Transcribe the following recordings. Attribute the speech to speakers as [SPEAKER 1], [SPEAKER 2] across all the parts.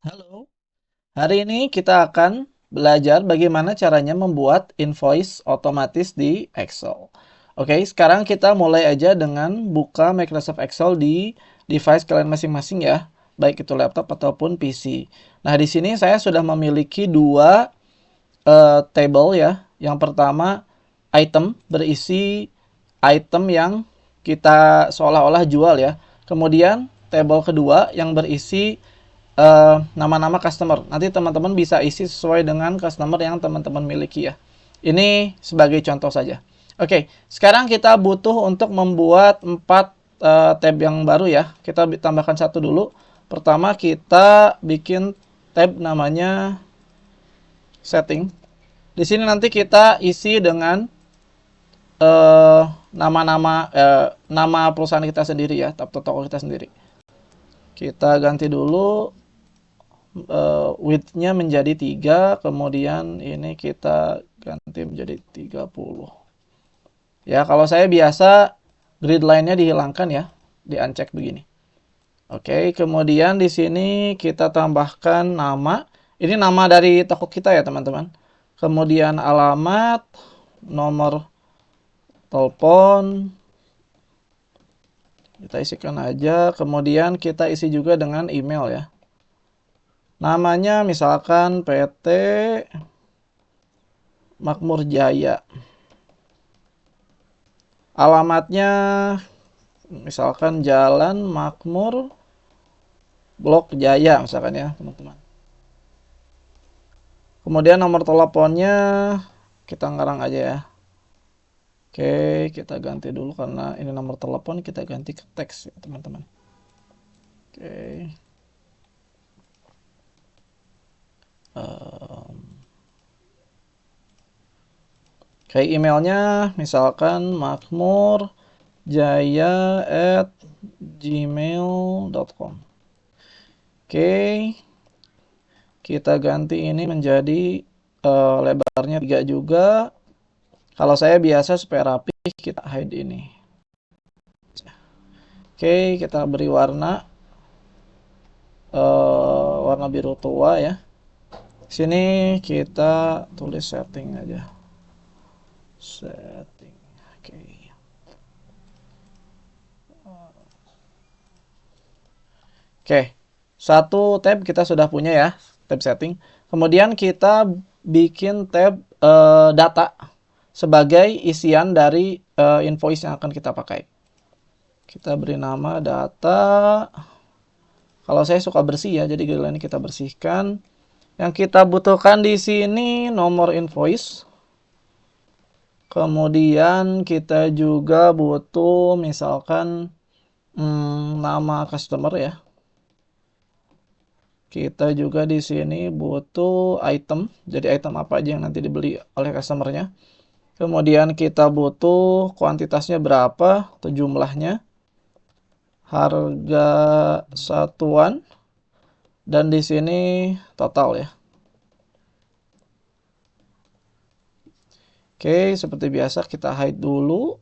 [SPEAKER 1] Halo, hari ini kita akan belajar bagaimana caranya membuat invoice otomatis di Excel. Oke, sekarang kita mulai aja dengan buka Microsoft Excel di device kalian masing-masing ya, baik itu laptop ataupun PC. Nah, di sini saya sudah memiliki dua table ya. Yang pertama, item berisi item yang kita seolah-olah jual ya. Kemudian, table kedua yang berisi nama-nama customer. Nanti teman-teman bisa isi sesuai dengan customer yang teman-teman miliki ya. Ini sebagai contoh saja. Oke, sekarang kita butuh untuk membuat 4 tab yang baru ya. Kita tambahkan satu dulu. Pertama kita bikin tab namanya setting. Di sini nanti kita isi dengan nama perusahaan kita sendiri ya, atau toko kita sendiri. Kita ganti dulu width-nya menjadi 3, kemudian ini kita ganti menjadi 30. Ya, kalau saya biasa grid line-nya dihilangkan ya, di-uncheck begini. Oke, kemudian di sini kita tambahkan nama. Ini nama dari toko kita ya, teman-teman. Kemudian alamat, nomor telepon, kita isikan aja. Kemudian kita isi juga dengan email ya. Namanya misalkan PT Makmur Jaya. Alamatnya misalkan Jalan Makmur Blok Jaya misalkan ya, teman-teman. Kemudian nomor teleponnya kita ngarang aja ya. Oke, kita ganti dulu karena ini nomor telepon, kita ganti ke teks ya, teman-teman. Oke. Kayak emailnya misalkan makmurjaya@gmail.com. Oke, kita ganti ini menjadi lebarnya 3 juga. Kalau saya biasa supaya rapi, kita hide ini. Oke, kita beri warna warna biru tua ya. Sini kita tulis setting aja. Setting. Oke. Oke. Satu tab kita sudah punya ya, tab setting. Kemudian kita bikin tab data sebagai isian dari invoice yang akan kita pakai. Kita beri nama data. Kalau saya suka bersih ya, jadi ini kita bersihkan. Yang kita butuhkan di sini nomor invoice. Kemudian kita juga butuh misalkan nama customer ya. Kita juga di sini butuh item. Jadi item apa aja yang nanti dibeli oleh customernya. Kemudian kita butuh kuantitasnya berapa atau jumlahnya. Harga satuan. Dan di sini total ya. Oke, seperti biasa kita hide dulu.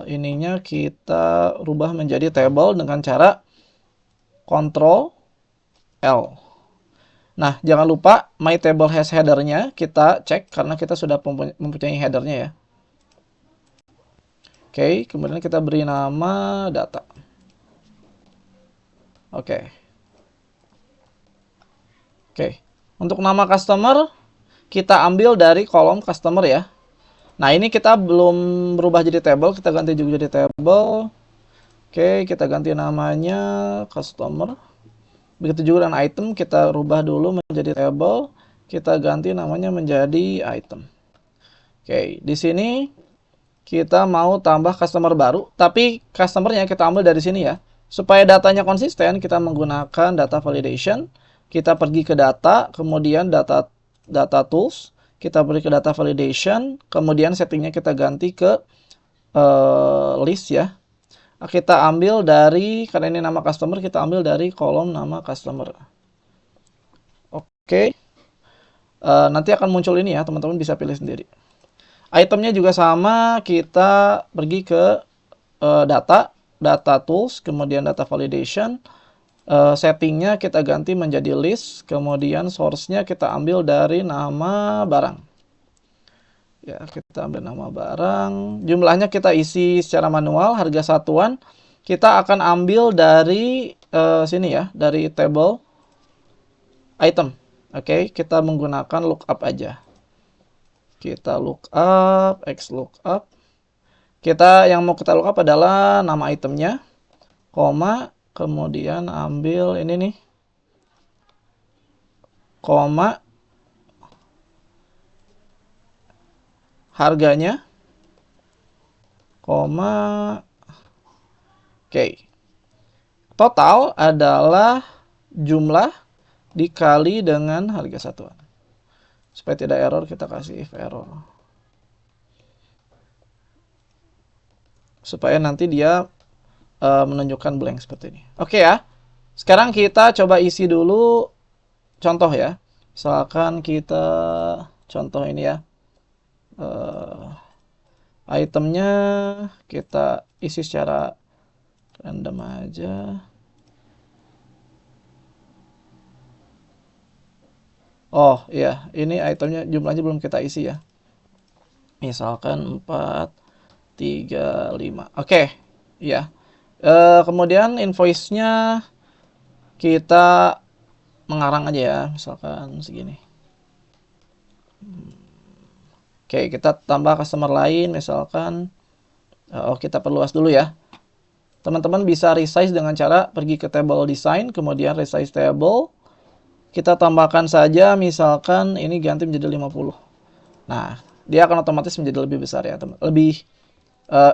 [SPEAKER 1] Ininya kita rubah menjadi table dengan cara Ctrl L. Nah, jangan lupa my table has header-nya kita cek karena kita sudah mempunyai header-nya ya. Oke, kemudian kita beri nama data. Oke. Oke. Untuk nama customer kita ambil dari kolom customer ya. Nah, ini kita belum berubah jadi table, kita ganti juga jadi table. Oke, kita ganti namanya customer. Begitu juga dengan item, kita rubah dulu menjadi table. Kita ganti namanya menjadi item. Oke, di sini kita mau tambah customer baru, tapi customernya kita ambil dari sini ya. Supaya datanya konsisten, kita menggunakan data validation. Kita pergi ke data, kemudian data tools. Kita pergi ke data validation, kemudian settingnya kita ganti ke list ya. Kita ambil dari, karena ini nama customer, kita ambil dari kolom nama customer. Oke. Nanti akan muncul ini ya, teman-teman bisa pilih sendiri. Itemnya juga sama, kita pergi ke data, data tools, kemudian data validation. Settingnya kita ganti menjadi list, kemudian source-nya kita ambil dari nama barang. Ya, kita ambil nama barang, jumlahnya kita isi secara manual, harga satuan kita akan ambil dari sini ya, dari table item. Oke, kita menggunakan lookup aja. Kita lookup, X lookup. Kita yang mau kita lookup adalah nama itemnya, koma, kemudian ambil ini nih, koma, harganya, koma, oke. Total adalah jumlah dikali dengan harga satuan. Supaya tidak error, kita kasih if error. Supaya nanti dia menunjukkan blank seperti ini. Oke ya. Sekarang kita coba isi dulu contoh ya. Misalkan kita contoh ini ya. Itemnya kita isi secara random aja. Oh iya, ini itemnya jumlahnya belum kita isi ya. Misalkan 4, 3, 5. Oke, ya. Kemudian invoice-nya kita mengarang aja ya, misalkan segini. Oke, kita tambah customer lain, misalkan. Kita perluas dulu ya. Teman-teman bisa resize dengan cara pergi ke table design, kemudian resize table. Kita tambahkan saja, misalkan ini ganti menjadi 50. Nah, dia akan otomatis menjadi lebih besar ya, lebih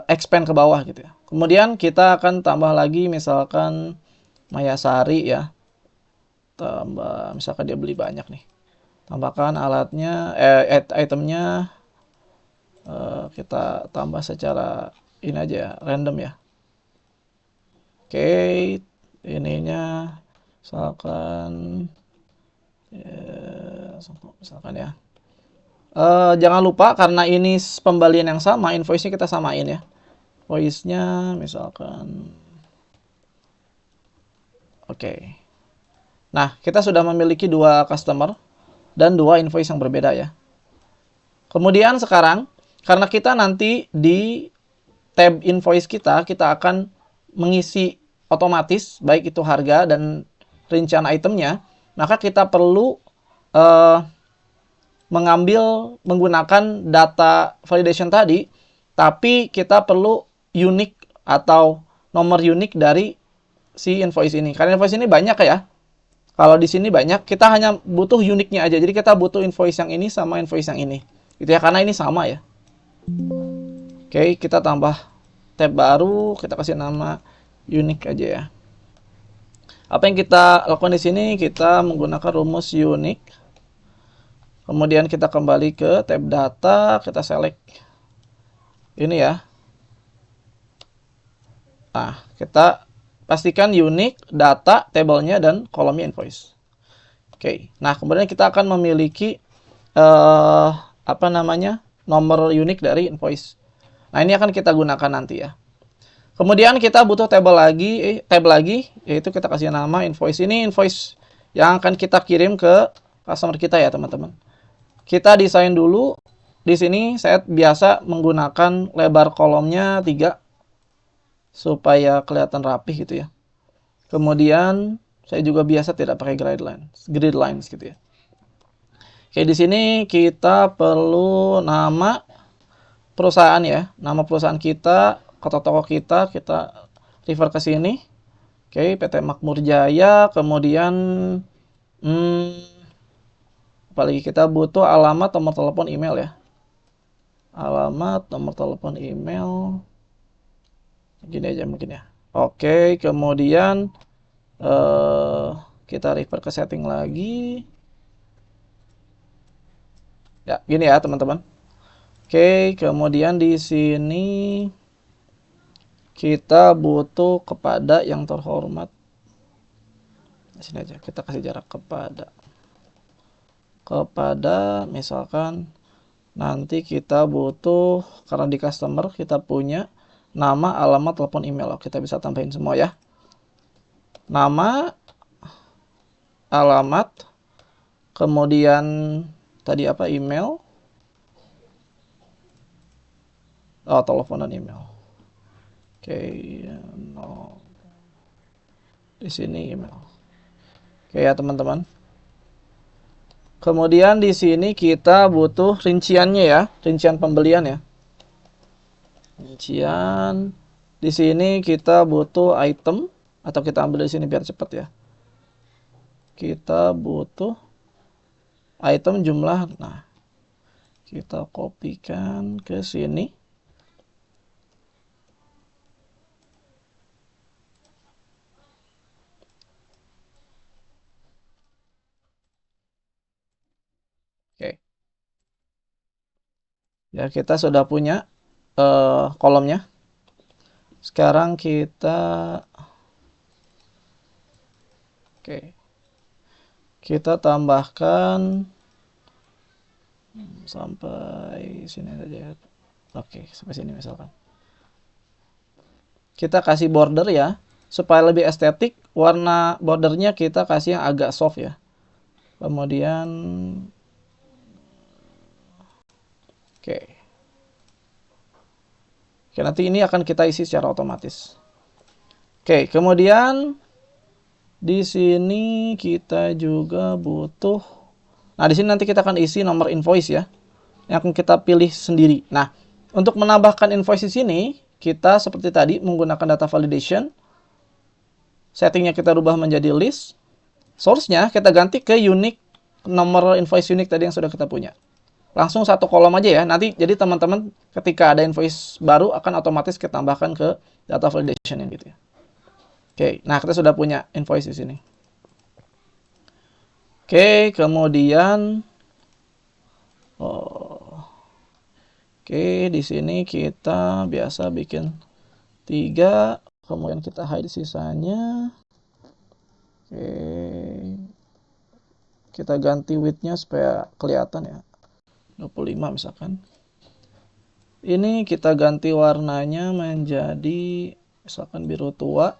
[SPEAKER 1] expand ke bawah gitu ya. Kemudian kita akan tambah lagi, misalkan Mayasari ya. Tambah, misalkan dia beli banyak nih. Tambahkan alatnya, itemnya, kita tambah secara ini aja, random ya. Oke, ininya misalkan ya. Jangan lupa karena ini pembalian yang sama, invoice-nya kita samain ya. Invoice-nya misalkan. Oke. Nah, kita sudah memiliki 2 customer dan 2 invoice yang berbeda ya. Kemudian sekarang, karena kita nanti di tab invoice kita akan mengisi otomatis, baik itu harga dan rincian itemnya, maka kita perlu menggunakan data validation tadi, tapi kita perlu unique atau nomor unik dari si invoice ini. Karena invoice ini banyak ya. Kalau di sini banyak, kita hanya butuh uniknya aja. Jadi kita butuh invoice yang ini sama invoice yang ini. Gitu ya, karena ini sama ya. Oke, kita tambah tab baru, kita kasih nama unique aja ya. Apa yang kita lakukan di sini? Kita menggunakan rumus unique. Kemudian kita kembali ke tab data, kita select ini ya. Nah, kita pastikan unique, data, tabelnya, dan kolomnya invoice. Oke, nah kemudian kita akan memiliki nomor unik dari invoice. Nah, ini akan kita gunakan nanti ya. Kemudian kita butuh tab lagi, yaitu kita kasih nama invoice. Ini invoice yang akan kita kirim ke customer kita ya, teman-teman. Kita desain dulu. Di sini saya biasa menggunakan lebar kolomnya 3 supaya kelihatan rapih gitu ya. Kemudian saya juga biasa tidak pakai grid lines gitu ya. Oke, di sini kita perlu nama perusahaan ya, nama perusahaan kita, kota toko kita refer ke sini. Oke, PT Makmur Jaya, kemudian apalagi kita butuh alamat, nomor telepon, email ya. Alamat, nomor telepon, email. Gini aja mungkin ya. Oke, kemudian kita refer ke setting lagi. Ya, gini ya teman-teman. Oke, kemudian di sini kita butuh kepada yang terhormat. Di sini aja kita kasih jarak kepada misalkan nanti kita butuh, karena di customer kita punya nama, alamat, telepon, email. Kita bisa tambahin semua ya. Nama, alamat, kemudian tadi apa, email, telepon dan email. Oke, no. Di sini email. Oke ya teman-teman. Kemudian di sini kita butuh rinciannya ya, rincian pembelian ya. Rincian. Di sini kita butuh item, atau kita ambil di sini biar cepat ya. Kita butuh item jumlah. Nah, kita kopikan ke sini. Oke. Ya, kita sudah punya kolomnya. Sekarang kita kita tambahkan sampai sini saja ya. Oke, sampai sini misalkan. Kita kasih border ya, supaya lebih estetik. Warna bordernya kita kasih yang agak soft ya. Kemudian oke, nanti ini akan kita isi secara otomatis. Oke, kemudian di sini kita juga butuh. Nah, di sini nanti kita akan isi nomor invoice ya, yang akan kita pilih sendiri. Nah, untuk menambahkan invoice di sini, kita seperti tadi menggunakan data validation. Settingnya kita rubah menjadi list. Source-nya kita ganti ke unique, nomor invoice unique tadi yang sudah kita punya. Langsung satu kolom aja ya. Nanti jadi teman-teman ketika ada invoice baru akan otomatis kita tambahkan ke data validation yang gitu ya. Oke, nah kita sudah punya invoice di sini. Oke, kemudian oke, di sini kita biasa bikin 3, kemudian kita hide sisanya. Oke. Kita ganti width-nya supaya kelihatan ya. 25 misalkan. Ini kita ganti warnanya menjadi misalkan biru tua.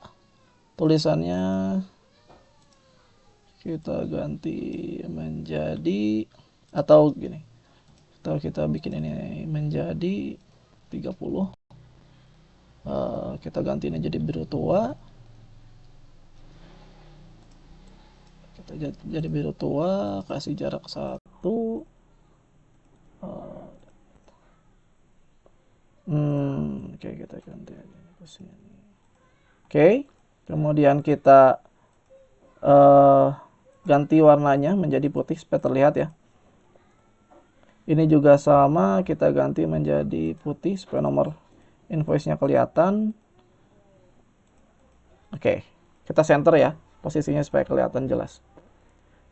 [SPEAKER 1] Tulisannya kita ganti menjadi, atau gini, atau kita bikin ini menjadi 30. Kita ganti ini jadi biru tua. Kita jadi biru tua, kasih jarak 1. Oke, kita ganti aja ke sini. Oke, kemudian kita ganti warnanya menjadi putih supaya terlihat ya. Ini juga sama, kita ganti menjadi putih supaya nomor invoice-nya kelihatan. Oke, kita center ya posisinya supaya kelihatan jelas.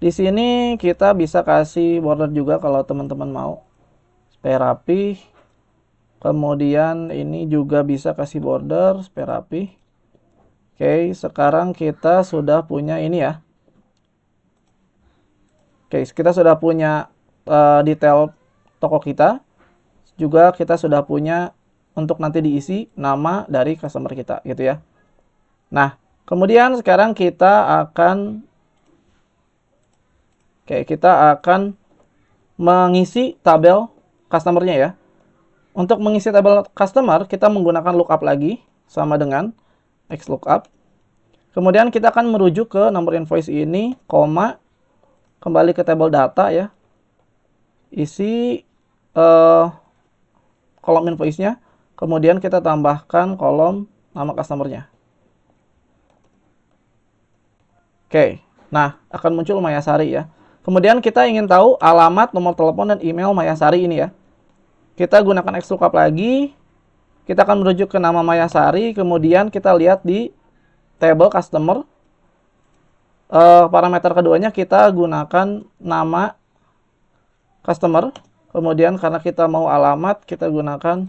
[SPEAKER 1] Di sini kita bisa kasih border juga kalau teman-teman mau supaya rapi. Kemudian ini juga bisa kasih border supaya rapi. Oke, sekarang kita sudah punya ini ya. Oke, kita sudah punya detail toko kita. Juga kita sudah punya untuk nanti diisi nama dari customer kita gitu ya. Nah, kemudian sekarang kita akan mengisi tabel customer-nya ya. Untuk mengisi tabel customer, kita menggunakan lookup lagi sama dengan XLOOKUP. Kemudian kita akan merujuk ke nomor invoice ini, koma, kembali ke tabel data ya. Isi kolom invoice-nya, kemudian kita tambahkan kolom nama customer-nya. Oke, nah akan muncul Mayasari ya. Kemudian kita ingin tahu alamat, nomor telepon, dan email Mayasari ini ya. Kita gunakan XLOOKUP lagi. Kita akan merujuk ke nama Mayasari. Kemudian kita lihat di table customer. Parameter keduanya kita gunakan nama customer. Kemudian karena kita mau alamat, kita gunakan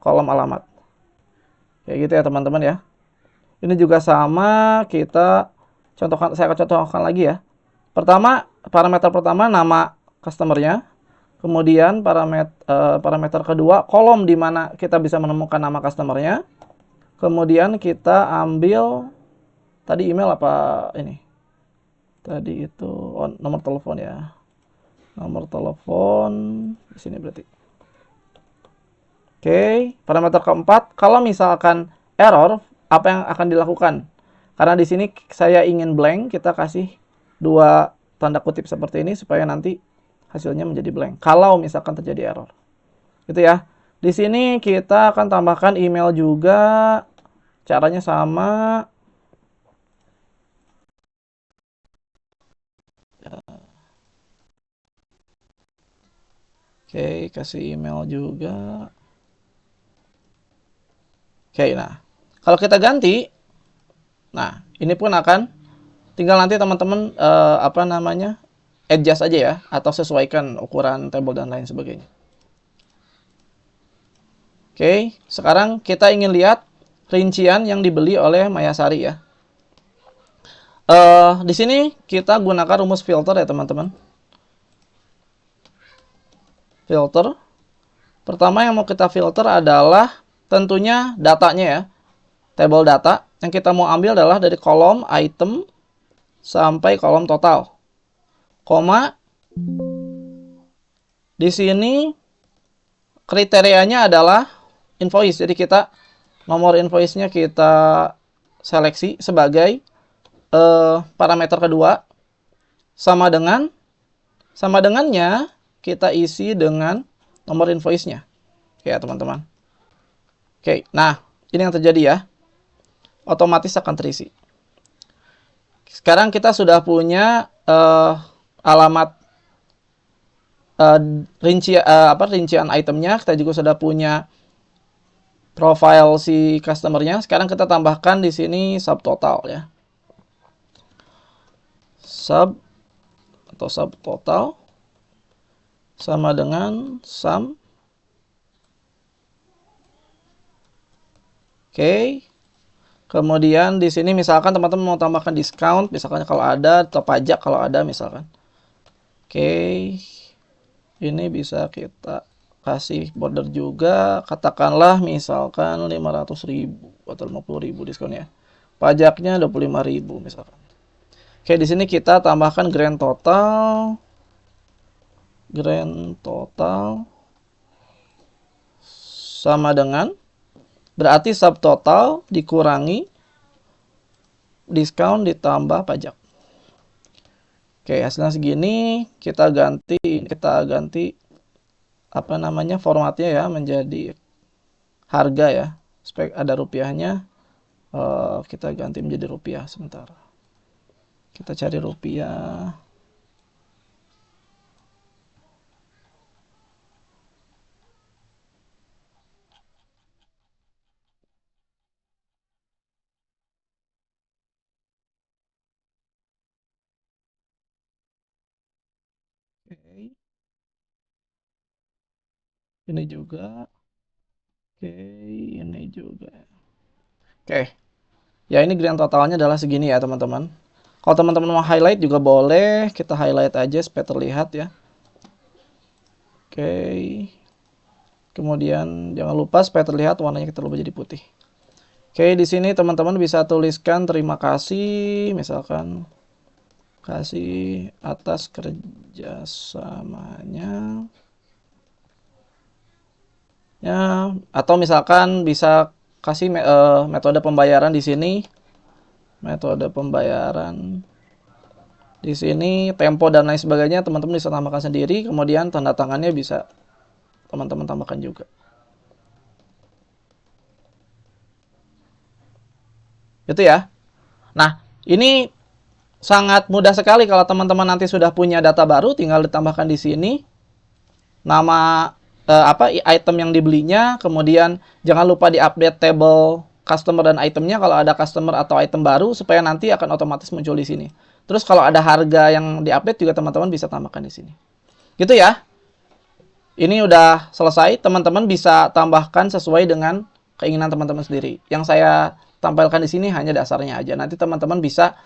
[SPEAKER 1] kolom alamat. Kayak gitu ya teman-teman ya. Ini juga sama, saya akan contohkan lagi ya. Pertama, parameter pertama nama customer-nya. Kemudian parameter kedua, kolom di mana kita bisa menemukan nama customernya. Kemudian kita ambil tadi email apa ini? Tadi itu nomor telepon ya. Nomor telepon di sini berarti. Oke, parameter keempat, kalau misalkan error, apa yang akan dilakukan? Karena di sini saya ingin blank, kita kasih dua tanda kutip seperti ini supaya nanti hasilnya menjadi blank. Kalau misalkan terjadi error. Gitu ya. Di sini kita akan tambahkan email juga. Caranya sama. Oke, kasih email juga. Oke, nah. Kalau kita ganti, nah, ini pun akan tinggal nanti teman-teman adjust aja ya atau sesuaikan ukuran table dan lain sebagainya. Oke, sekarang kita ingin lihat rincian yang dibeli oleh Mayasari ya. Di sini kita gunakan rumus filter ya teman-teman. Filter. Pertama yang mau kita filter adalah tentunya datanya ya. Table data. Yang kita mau ambil adalah dari kolom item sampai kolom total. Koma. Di sini kriterianya adalah invoice. Jadi kita nomor invoice-nya kita seleksi sebagai parameter kedua. Sama dengannya kita isi dengan nomor invoice-nya. Oke ya teman-teman. Oke, nah ini yang terjadi ya. Otomatis akan terisi. Sekarang kita sudah punya alamat rincian itemnya. Kita juga sudah punya profile si customernya. Sekarang kita tambahkan di sini subtotal ya. Subtotal sama dengan sum. Oke. Kemudian di sini misalkan teman-teman mau tambahkan discount, misalkan kalau ada, atau pajak kalau ada misalkan. Oke. Ini bisa kita kasih border juga, katakanlah misalkan 500.000 atau 50.000 diskon ya. Pajaknya 25.000 misalkan. Oke, di sini kita tambahkan grand total sama dengan berarti subtotal dikurangi diskon ditambah pajak. Oke, hasilnya segini. Kita ganti formatnya ya menjadi harga ya. Spek ada rupiahnya. Kita ganti menjadi rupiah sebentar. Kita cari rupiah. Oke. Ini juga. Oke, ini juga. Oke. Ya, ini grand totalnya adalah segini ya, teman-teman. Kalau teman-teman mau highlight juga boleh. Kita highlight aja supaya terlihat ya. Oke. Kemudian jangan lupa supaya terlihat warnanya kita ubah jadi putih. Oke, di sini teman-teman bisa tuliskan terima kasih, misalkan kasih atas kerjasamanya. Ya, atau misalkan bisa kasih metode pembayaran di sini. Metode pembayaran di sini, tempo dan lain sebagainya teman-teman bisa tambahkan sendiri. Kemudian tanda tangannya bisa teman-teman tambahkan juga. Itu ya. Nah, ini sangat mudah sekali kalau teman-teman nanti sudah punya data baru, tinggal ditambahkan di sini nama item yang dibelinya, kemudian jangan lupa diupdate table customer dan itemnya kalau ada customer atau item baru supaya nanti akan otomatis muncul di sini. Terus kalau ada harga yang diupdate juga teman-teman bisa tambahkan di sini. Gitu ya. Ini udah selesai, teman-teman bisa tambahkan sesuai dengan keinginan teman-teman sendiri. Yang saya tampilkan di sini hanya dasarnya aja. Nanti teman-teman bisa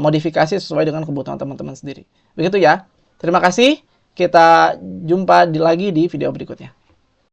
[SPEAKER 1] modifikasi sesuai dengan kebutuhan teman-teman sendiri. Begitu ya. Terima kasih. Kita jumpa lagi di video berikutnya.